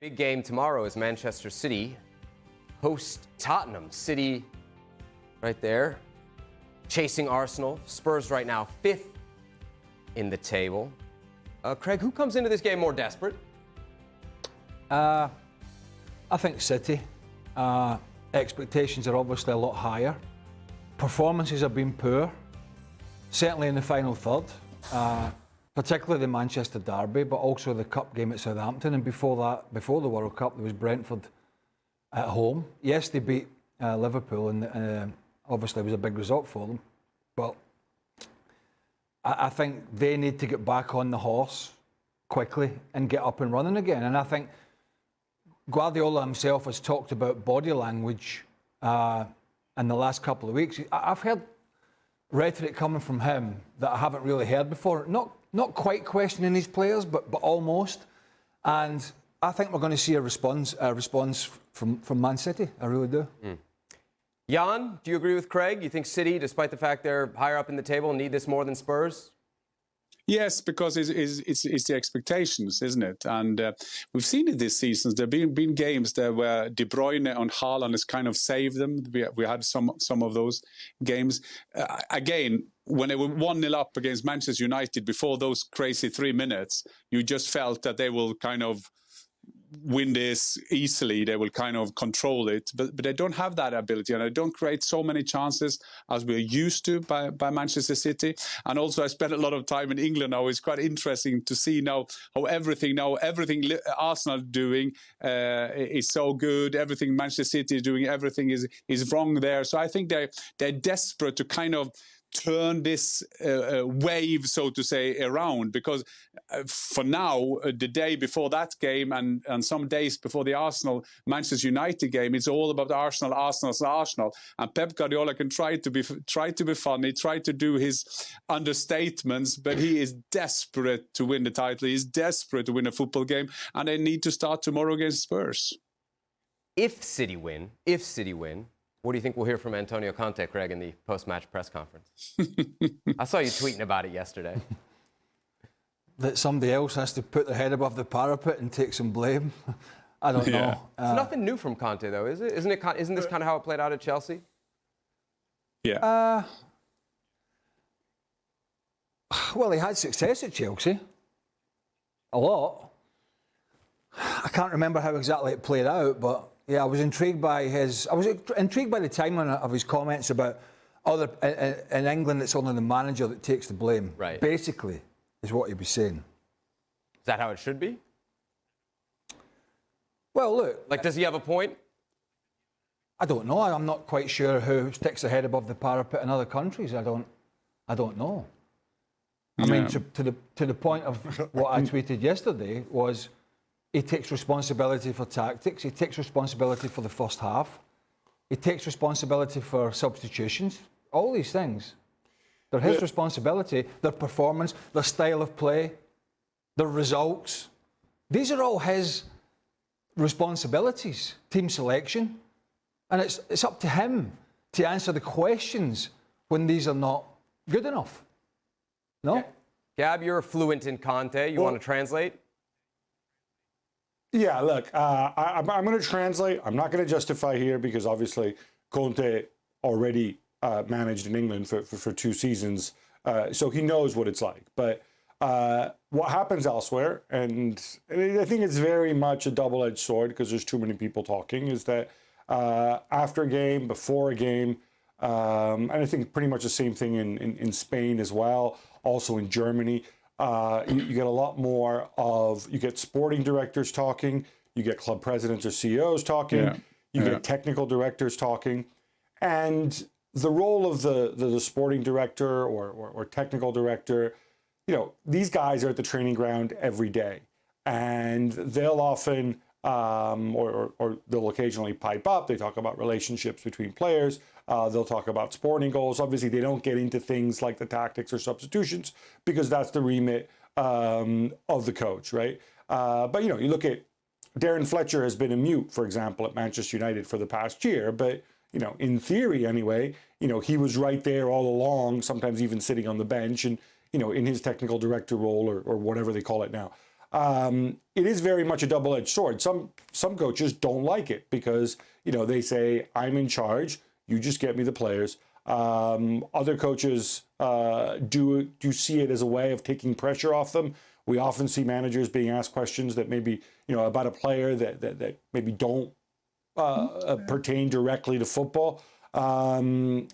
Big game tomorrow as Manchester City host Tottenham. City right there, chasing Arsenal. Spurs right now 5th in the table. Craig, who comes into this game more desperate? I think City. Expectations are obviously a lot higher. Performances have been poor, certainly in the final third, particularly the Manchester derby, but also the cup game at Southampton. And before that, before the World Cup, there was Brentford at home. Yes, they beat Liverpool, and obviously it was a big result for them. But I think they need to get back on the horse quickly and get up and running again. And I think Guardiola himself has talked about body language in the last couple of weeks. I've heard rhetoric coming from him that I haven't really heard before. Not quite questioning his players, but almost. And I think we're going to see a response from Man City. I really do. Jan, do you agree with Craig? You think City, despite the fact they're higher up in the table, need this more than Spurs? Yes, because it's the expectations, isn't it? And we've seen it this season. There have been games there where De Bruyne and Haaland has kind of saved them. We had some of those games. Again, when they were 1-0 up against Manchester United before those crazy 3 minutes, you just felt that they will kind of win this easily. They will kind of control it, but they don't have that ability, and they don't create so many chances as we're used to by Manchester City. And also, I spent a lot of time in England now. It's quite interesting to see now how everything Arsenal are doing is so good. Everything Manchester City is doing, everything is wrong there. So I think they're desperate to kind of turn this wave, so to say, around, because for now, the day before that game and some days before the Arsenal-Manchester United game, it's all about Arsenal. And Pep Guardiola can try to be funny, try to do his understatements, but he is desperate to win the title. He's desperate to win a football game, and they need to start tomorrow against Spurs. If City win, what do you think we'll hear from Antonio Conte, Craig, in the post-match press conference? I saw you tweeting about it yesterday. That somebody else has to put their head above the parapet and take some blame. I don't know. It's nothing new from Conte, though, is it? Isn't this kind of how it played out at Chelsea? Yeah. Well, he had success at Chelsea. A lot. I can't remember how exactly it played out, but yeah, I was intrigued by the timing of his comments about in England it's only the manager that takes the blame. Right. Basically, is what he was saying. Is that how it should be? Well, look. Like, does he have a point? I don't know. I'm not quite sure who sticks their head above the parapet in other countries. I don't know. I mean, to the point of what I tweeted yesterday was, he takes responsibility for tactics. He takes responsibility for the first half. He takes responsibility for substitutions. All these things. They're his responsibility, their performance, their style of play, their results. These are all his responsibilities, team selection. And it's up to him to answer the questions when these are not good enough. No? Gab, you're fluent in Conte. You want to translate? Yeah, look, I'm going to translate. I'm not going to justify here because obviously Conte already managed in England for 2 seasons, so he knows what it's like. But what happens elsewhere, and I think it's very much a double-edged sword because there's too many people talking, is that after a game, before a game, and I think pretty much the same thing in Spain as well, also in Germany, you get a lot more you get sporting directors talking, you get club presidents or CEOs talking, you get technical directors talking, and the role of the sporting director or technical director, these guys are at the training ground every day, and they'll often, or they'll occasionally pipe up, they talk about relationships between players, they'll talk about sporting goals. Obviously, they don't get into things like the tactics or substitutions because that's the remit of the coach, right? But, you look at Darren Fletcher has been a mute, for example, at Manchester United for the past year. But, in theory anyway, he was right there all along, sometimes even sitting on the bench and, in his technical director role or whatever they call it now. it is very much a double-edged sword. Some coaches don't like it because, they say, I'm in charge, you just get me the players. Other coaches do see it as a way of taking pressure off them. We often see managers being asked questions that maybe, about a player that maybe don't pertain directly to football. And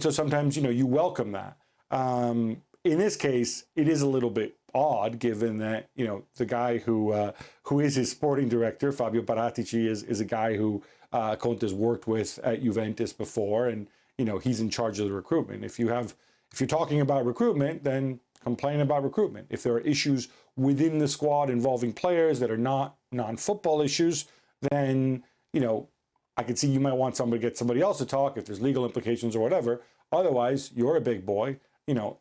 so sometimes, you welcome that. In this case, it is a little bit odd, given that, the guy who is his sporting director, Fabio Paratici, is a guy who Conte's worked with at Juventus before, and, he's in charge of the recruitment. If you're talking about recruitment, then complain about recruitment. If there are issues within the squad involving players that are not non-football issues, then, I could see you might want somebody to get somebody else to talk if there's legal implications or whatever. Otherwise, you're a big boy,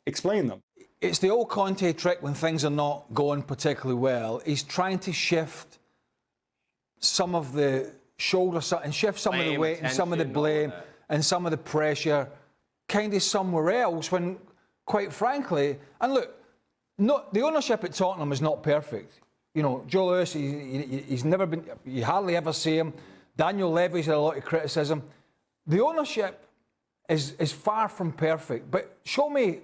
explain them. It's the old Conte trick when things are not going particularly well. He's trying to shift some of the shoulders and shift some of the weight and some of the blame and some of the pressure kind of somewhere else when, quite frankly, and look, the ownership at Tottenham is not perfect. Joe Lewis, he's never been, you hardly ever see him. Daniel Levy's had a lot of criticism. The ownership is far from perfect, but show me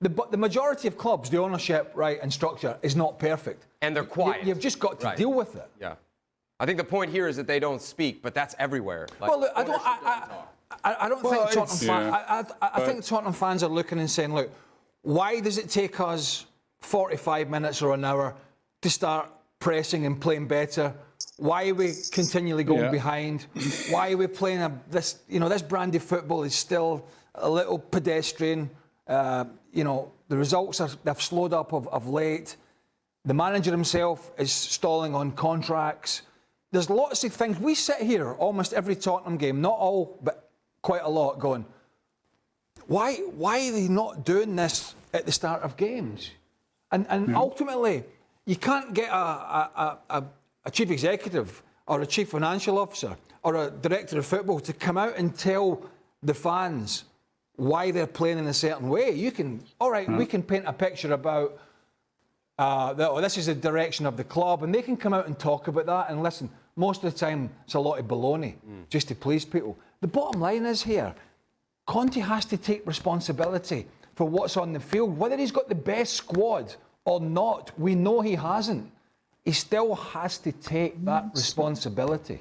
the majority of clubs, the ownership, right, and structure is not perfect. And they're quiet. You've just got to deal with it. Yeah. I think the point here is that they don't speak, but that's everywhere. Well, look, I don't think Tottenham fans. I think Tottenham fans are looking and saying, look, why does it take us 45 minutes or an hour to start pressing and playing better? Why are we continually going behind? Why are we playing this brand of football is still a little pedestrian. The results they've slowed up of late. The manager himself is stalling on contracts. There's lots of things. We sit here almost every Tottenham game, not all, but quite a lot, going, why are they not doing this at the start of games? And ultimately, you can't get a chief executive or a chief financial officer or a director of football to come out and tell the fans why they're playing in a certain way. You can, we can paint a picture about, this is the direction of the club, and they can come out and talk about that. And listen, most of the time, it's a lot of baloney just to please people. The bottom line is here, Conte has to take responsibility for what's on the field. Whether he's got the best squad or not, we know he hasn't. He still has to take that responsibility,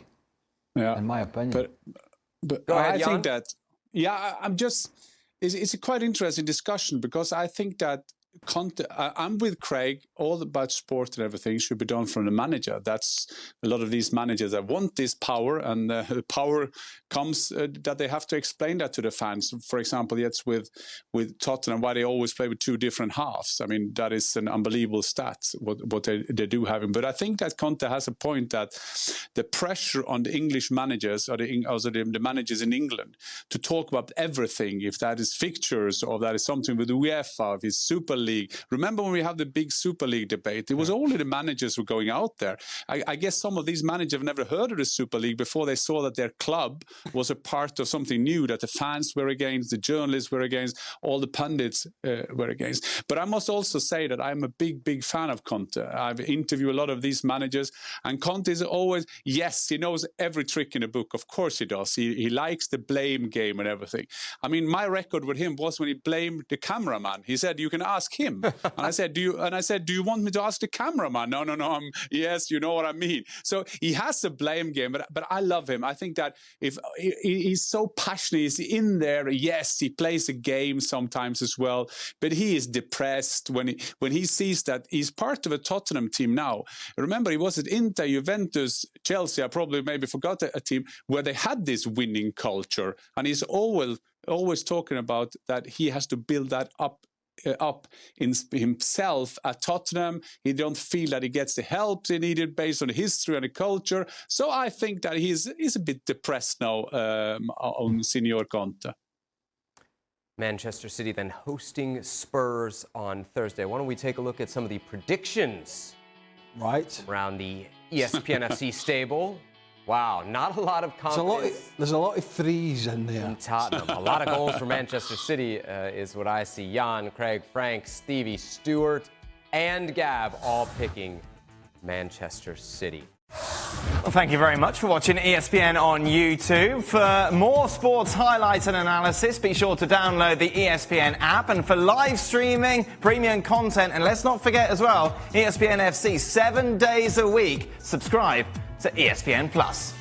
in my opinion. But Go ahead, I Jan. think that, it's a quite interesting discussion, because I think that Conte, I'm with Craig, all about sport and everything should be done from the manager. That's a lot of these managers that want this power, and the power comes that they have to explain that to the fans. For example, it's with Tottenham, why they always play with two different halves. I mean, that is an unbelievable stat, what they do having. But I think that Conte has a point that the pressure on the English managers, or the managers in England, to talk about everything, if that is fixtures or that is something with the UEFA, if it's Super League. Remember when we had the big Super League debate? It was only the managers who were going out there. I guess some of these managers have never heard of the Super League before they saw that their club was a part of something new, that the fans were against, the journalists were against, all the pundits were against. But I must also say that I'm a big fan of Conte. I've interviewed a lot of these managers, and Conte is always, yes, he knows every trick in the book. Of course he does. He likes the blame game and everything. I mean, my record with him was when he blamed the cameraman. He said, you can ask him. And I said, do you want me to ask the cameraman? No. Yes, you know what I mean. So he has a blame game, but I love him. I think that if he's so passionate, he's in there. Yes, he plays a game sometimes as well, but he is depressed when he sees that he's part of a Tottenham team now. Remember, he was at Inter, Juventus, Chelsea. I probably maybe forgot a team where they had this winning culture, and he's always talking about that he has to build that up in himself at Tottenham. He don't feel that he gets the help he needed based on the history and the culture. So I think that he's a bit depressed now on Signor Conte. Manchester City then hosting Spurs on Thursday. Why don't we take a look at some of the predictions around the ESPN FC stable. Wow, not a lot of confidence. There's a lot of threes in there. In Tottenham. A lot of goals for Manchester City is what I see. Jan, Craig, Frank, Stevie, Stewart, and Gab all picking Manchester City. Well, thank you very much for watching ESPN on YouTube. For more sports highlights and analysis, be sure to download the ESPN app. And for live streaming, premium content, and let's not forget as well, ESPN FC 7 days a week. Subscribe to ESPN Plus.